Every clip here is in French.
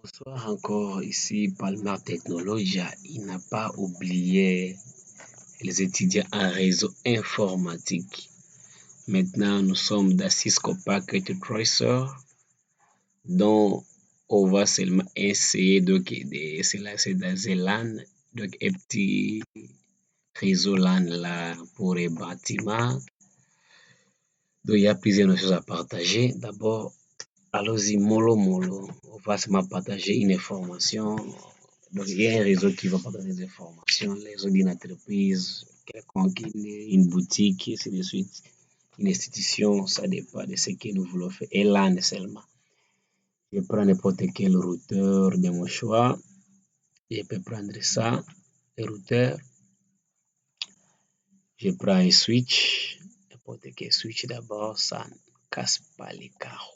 Bonsoir encore, ici Palmer Technologia. Il n'a pas oublié les étudiants en réseau informatique. Maintenant, nous sommes dans Cisco Packet Tracer, dont on va seulement essayer de se lancer dans un LAN, donc un petit réseau LAN là pour les bâtiments. Donc, il y a plusieurs choses à partager. D'abord, allons-y mollo. On va seulement partager une information. Donc, il y a un réseau qui va partager des informations, les réseaux d'une entreprise, quelconque, une boutique, et ainsi de suite. Une institution, ça dépend de ce que nous voulons faire. Et LAN seulement. Je prends n'importe quel routeur de mon choix. Je peux prendre ça, le routeur. Je prends un switch, n'importe quel switch d'abord, ça ne casse pas les carreaux.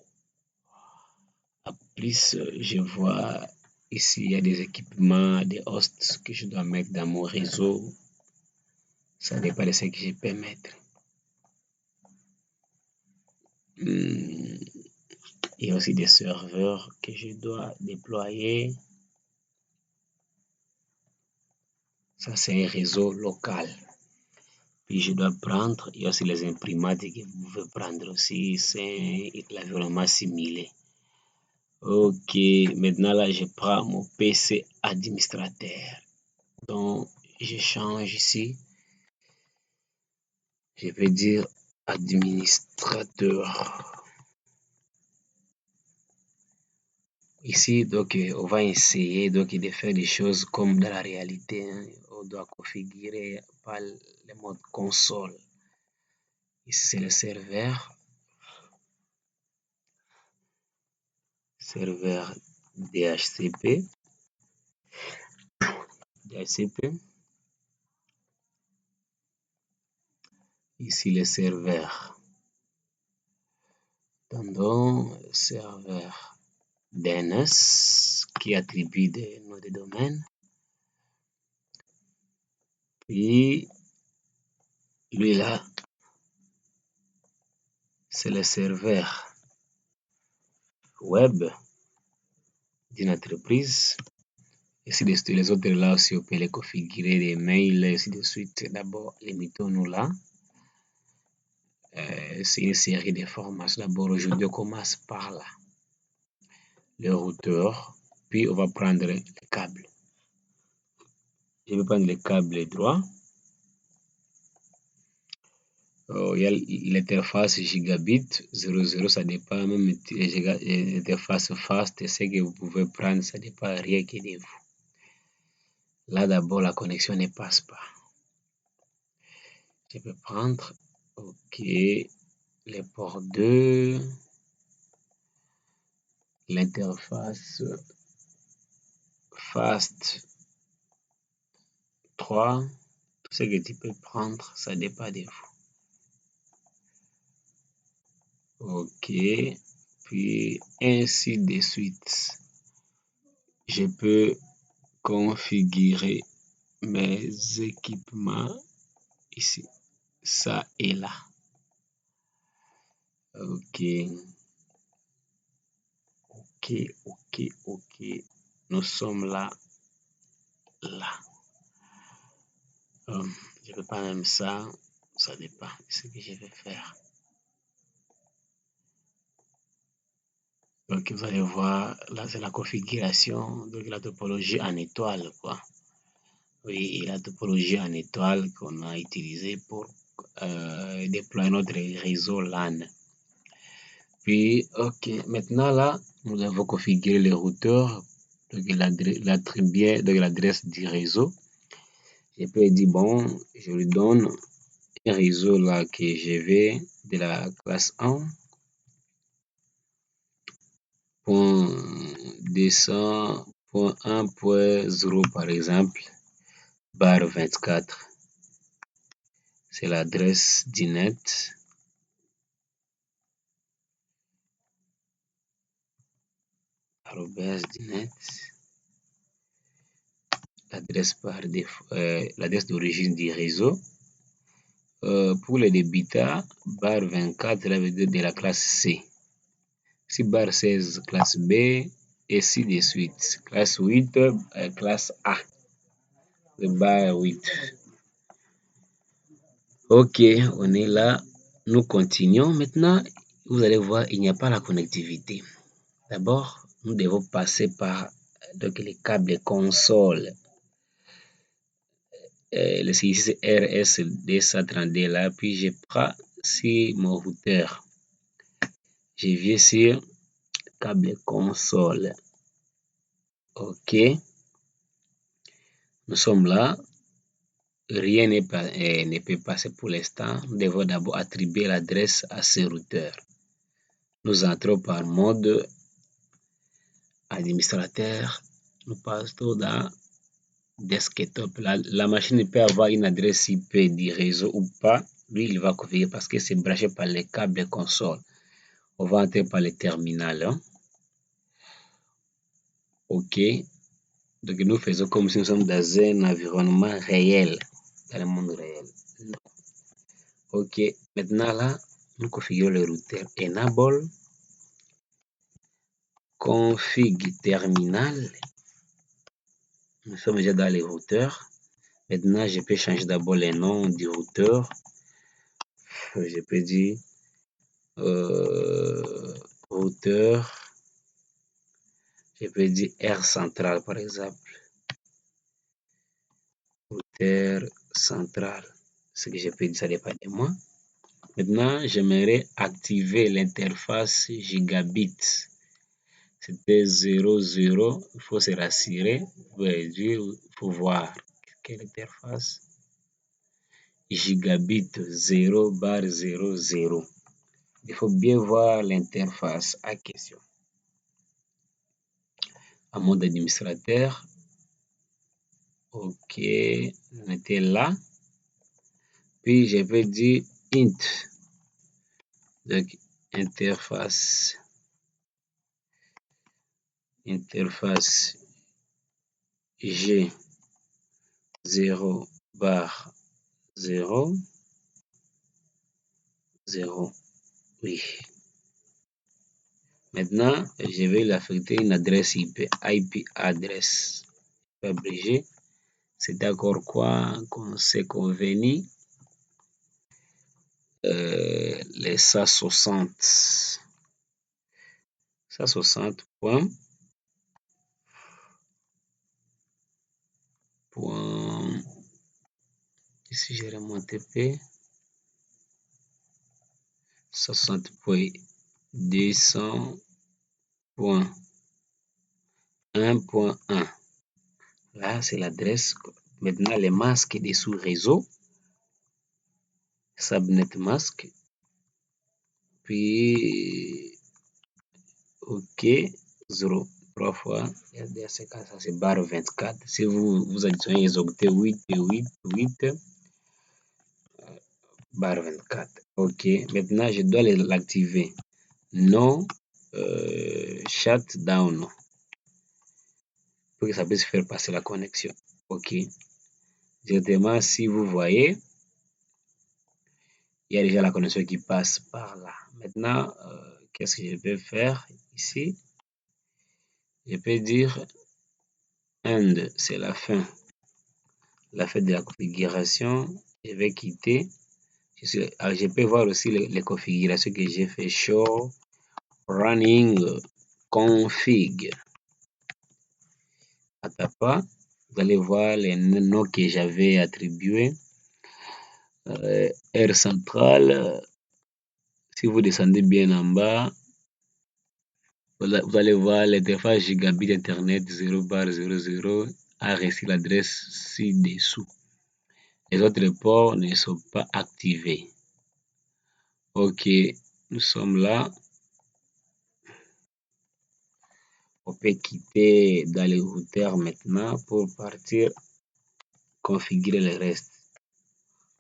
En plus, je vois ici, il y a des équipements, des hosts que je dois mettre dans mon réseau. Ça dépend de ce que je peux mettre. Il y a aussi des serveurs que je dois déployer. Ça, c'est un réseau local. Puis je dois prendre, il y a aussi les imprimantes que vous pouvez prendre aussi. C'est l'environnement simulé. Ok, maintenant là, je prends mon PC administrateur. Donc, je change ici. Je vais dire administrateur. Ici, donc, on va essayer donc, de faire des choses comme dans la réalité. On doit configurer par le mode console. Ici, c'est le serveur. Serveur DHCP. Ici, le serveur. Tendons, serveur DNS qui attribue des noms de domaine. Puis, lui là, c'est le serveur web d'une entreprise. Ici, les autres là aussi, on peut les configurer, les mails, ainsi de suite. D'abord, limitons-nous là. C'est une série de formations. D'abord, aujourd'hui, on commence par là. Le routeur, puis on va prendre le câble. Je vais prendre le câble droit. Il y a l'interface gigabit 00, ça dépend même l'interface fast, ce que vous pouvez prendre, ça dépend rien que de vous. Là d'abord la connexion ne passe pas. Je peux prendre, ok, les ports 2, l'interface fast 3, tout ce que tu peux prendre, ça dépend de vous. Ok, puis ainsi de suite. Je peux configurer mes équipements ici, ça et là. Ok, nous sommes là. Je peux pas même ça dépend de ce que je vais faire. Donc vous allez voir, là c'est la configuration de la topologie en étoile, quoi. Oui, la topologie en étoile qu'on a utilisée pour déployer notre réseau LAN. Puis, ok, maintenant là, nous avons configuré le routeur, donc l'attribut de l'adresse du réseau. Je peux dire, bon, je lui donne un réseau là que je vais de la classe 1. .200.1.0 par exemple, barre 24. C'est l'adresse du net. Arrobase du net. L'adresse d'origine du réseau. Pour les débitants, barre 24 de la classe C. Si barre 16, classe B, et ainsi de suite. Classe 8, classe A, le bar 8. Ok, on est là. Nous continuons. Maintenant, vous allez voir, il n'y a pas la connectivité. D'abord, nous devons passer par les câbles console. Le CIC RS232 là, puis je prends sur mon routeur. Je viens sur câble console. Ok. Nous sommes là. Rien ne peut passer pour l'instant. Nous devons d'abord attribuer l'adresse à ce routeur. Nous entrons par mode administrateur. Nous passons dans desktop. La machine peut avoir une adresse IP du réseau ou pas. Lui, il va configurer parce que c'est branché par les câbles console. On va entrer par le terminal. Hein. OK. Donc, nous faisons comme si nous sommes dans un environnement réel, dans le monde réel. OK. Maintenant, là, nous configurons le routeur. Enable, config terminal. Nous sommes déjà dans les routeurs. Maintenant, je peux changer d'abord le nom du routeur. Je peux dire routeur. Je peux dire R central, par exemple. Routeur central. Ce que je peux dire, ça dépend de moi. Maintenant, j'aimerais activer l'interface gigabit. C'était 00. Il faut se rassurer. Il faut voir quelle interface. Gigabit 0/00. Il faut bien voir l'interface à question. En mode administrateur. OK. On était là. Puis je vais dire int. Donc, interface G 0/0 0. Oui. Maintenant, je vais l'affecter une adresse IP adresse. Abrégé. C'est d'accord quoi qu'on s'est convenu. Les 160. 160 point. Ici, j'ai remonté P. 60.200.1.1. Là, c'est l'adresse. Maintenant, les masques des sous-réseaux. Subnet mask. Puis, OK. 0. 3 fois. Ça, c'est barre 24. Si vous additionnez les octets 8 et 8, 8, barre 24. OK. Maintenant, je dois l'activer. Non shutdown. Pour que ça puisse faire passer la connexion. OK. Directement, si vous voyez, il y a déjà la connexion qui passe par là. Maintenant, qu'est-ce que je peux faire ici? Je peux dire end, c'est la fin. La fin de la configuration. Je vais quitter. Je peux voir aussi les configurations que j'ai fait. Show running config. À Tapa, vous allez voir les noms que j'avais attribués. R central. Si vous descendez bien en bas, vous allez voir l'interface gigabit internet 0/00 a reçu l'adresse ci-dessous. Les autres ports ne sont pas activés. OK, nous sommes là. On peut quitter dans les routeurs maintenant pour partir configurer le reste.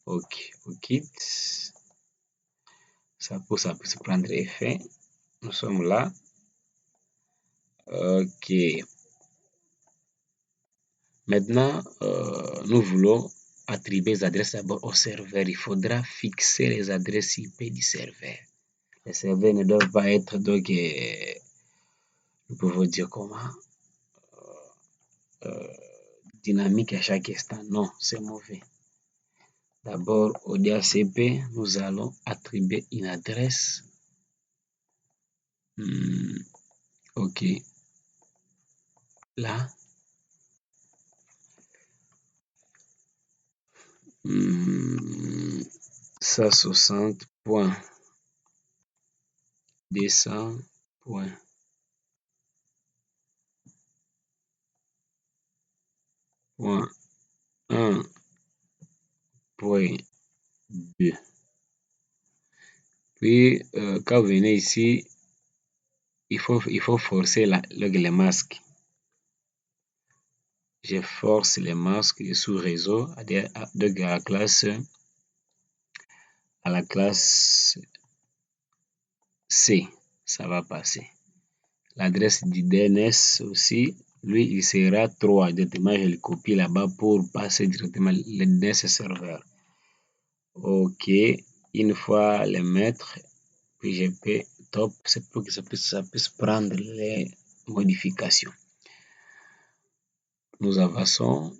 OK, on quitte. Ça puisse prendre effet. Nous sommes là. OK. Maintenant, nous voulons attribuer les adresses d'abord au serveur. Il faudra fixer les adresses IP du serveur. Les serveurs ne doivent pas être donc nous pouvons dire comment dynamique à chaque instant. Non, c'est mauvais. D'abord, au DHCP, nous allons attribuer une adresse. OK. Là, 160.200.1.2. Puis, quand vous venez ici, il faut forcer le masque. Je force les masques sous réseau de la classe C. Ça va passer. L'adresse du DNS aussi, lui, il sera 3. Directement, je le copie là-bas pour passer directement le DNS serveur. OK. Une fois le mettre, puis je peux top, c'est pour que ça puisse prendre les modifications. Nous avançons.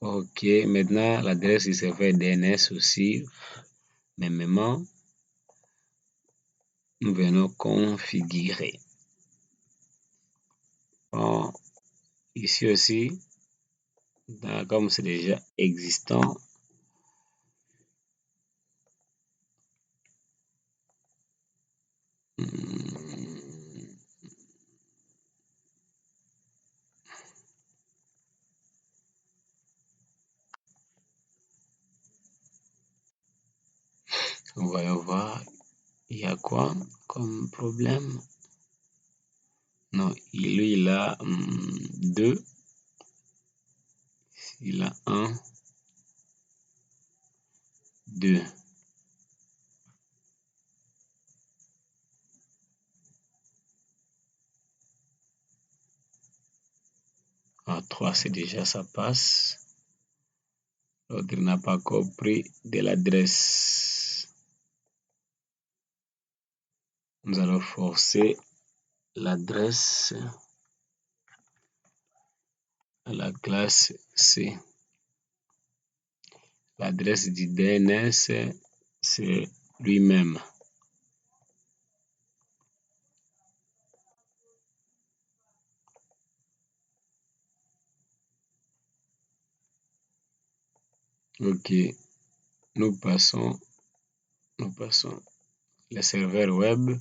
OK. Maintenant, l'adresse du serveur DNS aussi, mêmement, nous venons configurer. Bon, ici aussi, comme c'est déjà existant, voyons voir, il y a quoi comme problème? Non, lui, il a 2, il a 1, 2. Ah, 3, c'est déjà, ça passe. L'autre n'a pas compris de l'adresse. Nous allons forcer l'adresse à la classe C. L'adresse du DNS, c'est lui-même. OK. Nous passons le serveur web.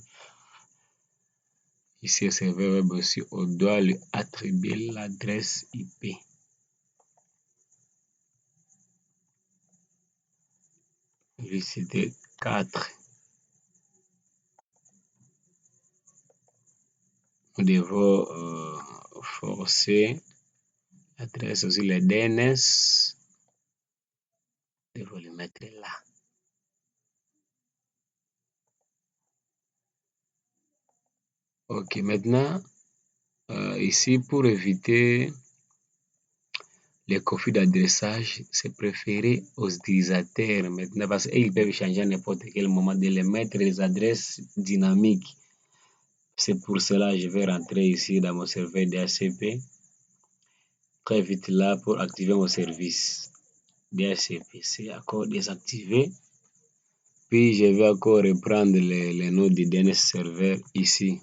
Ici, le serveur web aussi, on doit lui attribuer l'adresse IP. Lui, c'était 4. Nous devons forcer l'adresse aussi, le DNS. Nous devons le mettre là. OK, maintenant, ici, pour éviter les conflits d'adressage, c'est préféré aux utilisateurs maintenant parce qu'ils peuvent changer à n'importe quel moment de les mettre les adresses dynamiques. C'est pour cela que je vais rentrer ici dans mon serveur DHCP. Très vite là pour activer mon service DHCP. C'est encore désactivé. Puis je vais encore reprendre les noms du DNS serveur ici.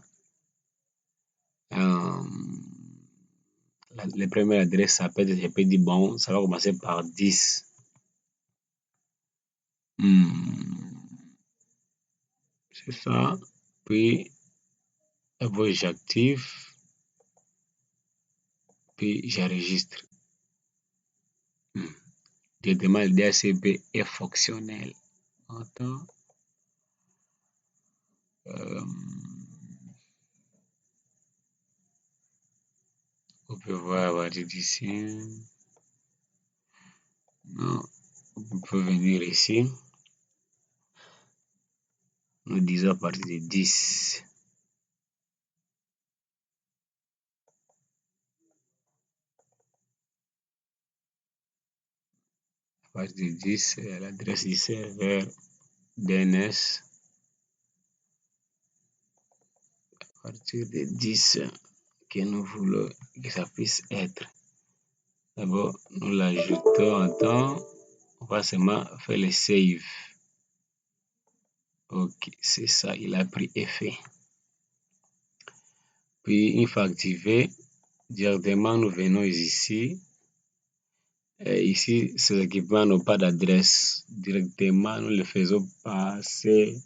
Les premières adresses, je peux dire bon, ça va commencer par 10. C'est ça. Puis, d'abord j'active. Puis, j'enregistre. Directement, le DHCP est fonctionnel. Attends. On peut voir à partir d'ici. Non. On peut venir ici. Nous disons à partir de 10. À partir de 10, l'adresse du serveur DNS. partir de 10 que nous voulons que ça puisse être. D'abord, nous l'ajoutons en temps. On va seulement faire le save. Ok, c'est ça, il a pris effet. Puis, une fois activé, directement, nous venons ici. Ici, ces équipements n'ont pas d'adresse. Directement, nous le faisons passer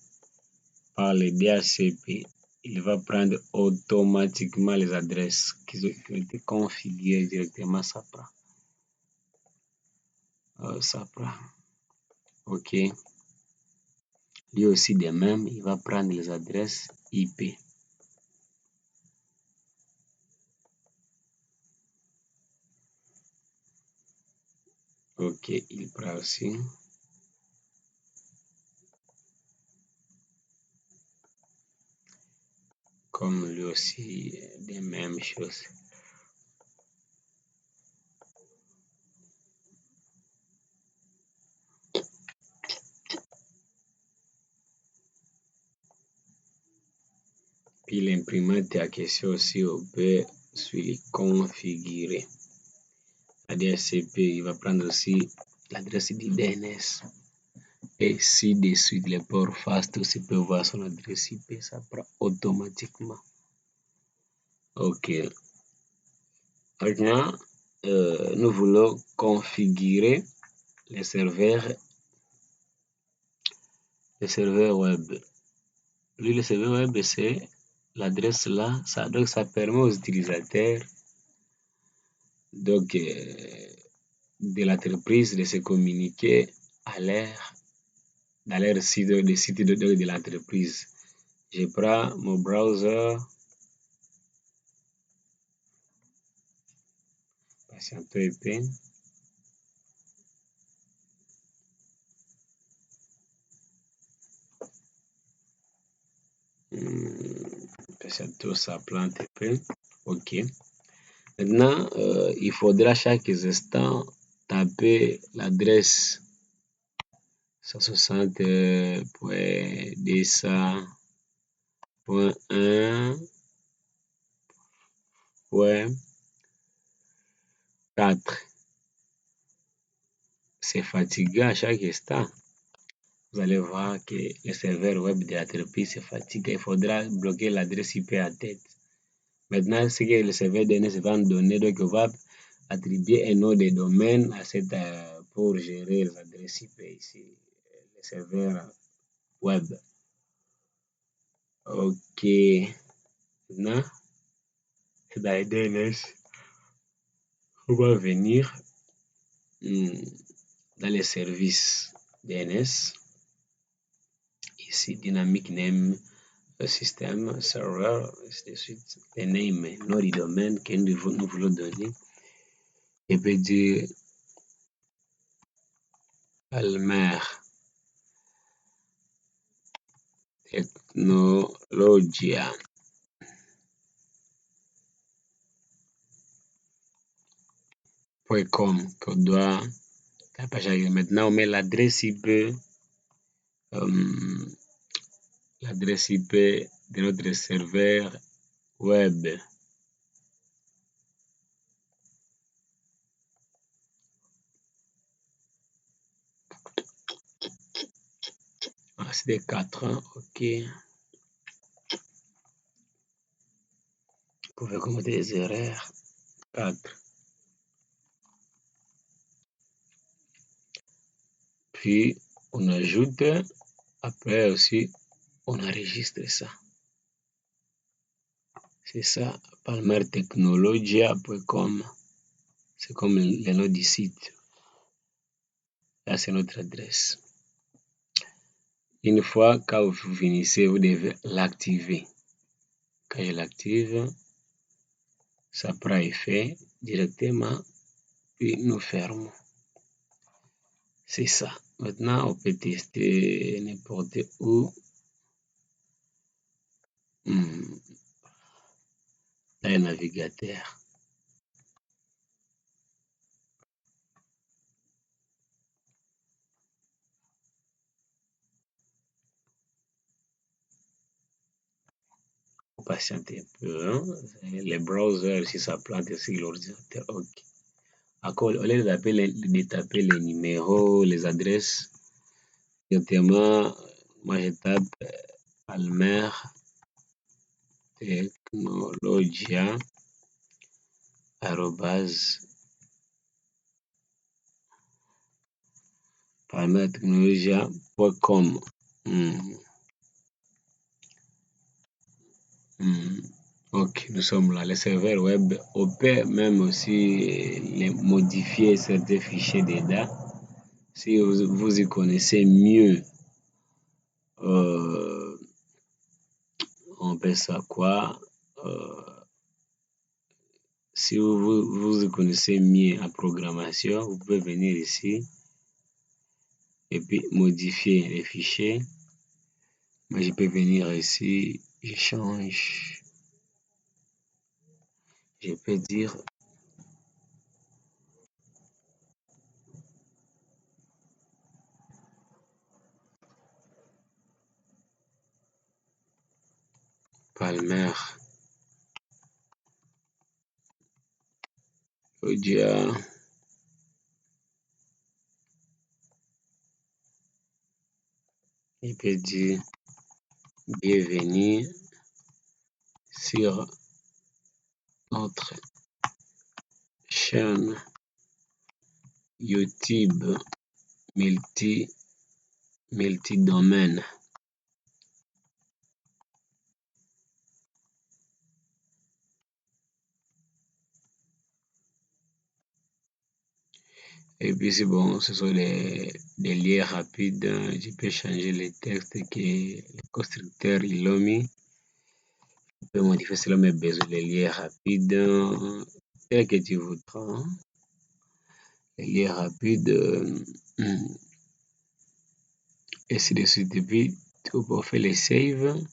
par le DHCP. Il va prendre automatiquement les adresses qui ont été configurées directement. Ça prend. OK. Lui aussi, de même, il va prendre les adresses IP. OK, il prend aussi. Comme lui aussi, des mêmes choses. Puis l'imprimante à question aussi, on peut les configurer. La DHCP, il va prendre aussi l'adresse du DNS. Et si de suite les ports FAST aussi peuvent voir son adresse IP, ça prend automatiquement. OK. Maintenant, nous voulons configurer les serveurs web. Lui, le serveur web, c'est l'adresse là. Donc, ça permet aux utilisateurs de l'entreprise de se communiquer dans leur site, le site de l'entreprise. Je prends mon browser. Patientez un peu. Patientez, ça plante un peu. OK. Maintenant, il faudra chaque instant taper l'adresse 160.200.1.4. C'est fatigant à chaque instant. Vous allez voir que le serveur web de l'entreprise se fatigue. Il faudra bloquer l'adresse IP à tête. Maintenant, ce que le serveur DNS va nous donner, donc on va attribuer un nom de domaine à cette, pour gérer les adresses IP ici, le serveur web. OK. Maintenant, dans les DNS, on va venir dans les services DNS. Ici, Dynamic Name System Server, ainsi de suite. Le name, nom du domaine que nous voulons donner. Et peut dire Almer Technologia.com qu'on doit taper. Maintenant, on met l'adresse IP, l'adresse IP de notre serveur web. C'est des 4 ans, OK. Vous pouvez commettre des erreurs. 4. Puis, on ajoute, après aussi, on enregistre ça. C'est ça, palmertechnologia.com. C'est comme le nom du site. Là, c'est notre adresse. Une fois que vous finissez, vous devez l'activer. Quand je l'active, ça prend effet directement, puis nous fermons. C'est ça. Maintenant, on peut tester n'importe où. Dans le navigateur. patienter un peu. Hein. Les browsers, si ça plante sur l'ordinateur, ok. Encore, au lieu de taper les numéros, les adresses, directement, moi je tape Palmer Technologia arrobase palmertechnologia.com. Ok, nous sommes là. Le serveur web opère même aussi les modifier certains fichiers dedans. Si vous y connaissez mieux, on appelle ça quoi? Si vous y connaissez mieux en programmation, vous pouvez venir ici et puis modifier les fichiers. Moi, je peux venir ici, je change. Je peux dire Palmer Audia. Je peux dire bienvenue sur notre chaîne YouTube multidomaine. Et puis c'est bon, ce sont des liens rapides. Je peux changer les textes que le constructeur il a mis. Je peux modifier selon mes besoins les liens rapides tel que tu voudras. Les liens rapides et ainsi de suite. Et puis tu peux faire les save.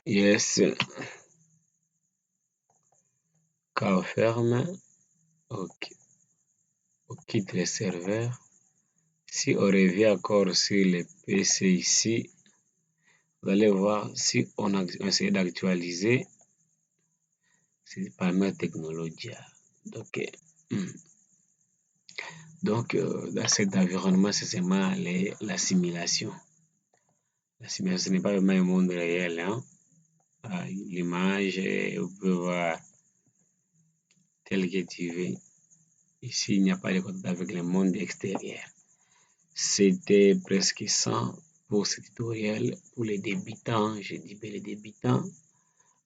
Yes. Quand on ferme, ok. On quitte le serveur. Si on revient encore sur le PC ici, vous allez voir si on essaie d'actualiser, c'est Palmer Technologia. Donc, dans cet environnement, c'est seulement la simulation. La simulation, ce n'est pas vraiment un monde réel. Hein? L'image, vous pouvez voir tel que tu veux. Ici, il n'y a pas de contact avec le monde extérieur. C'était presque 100 pour ce tutoriel pour les débutants. Je dis bien les débutants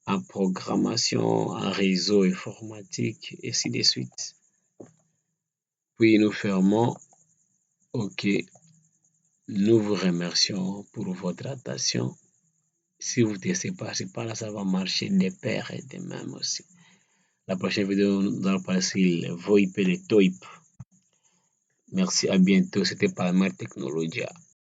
en programmation, en réseau informatique, et ainsi de suite. Puis nous fermons. OK. Nous vous remercions pour votre attention. Si vous ne testez pas, c'est pas là, ça va marcher de pair et de même aussi. La prochaine vidéo, nous allons parler sur le VoIP et le TOIP. Merci, à bientôt. C'était Palmer Technologia.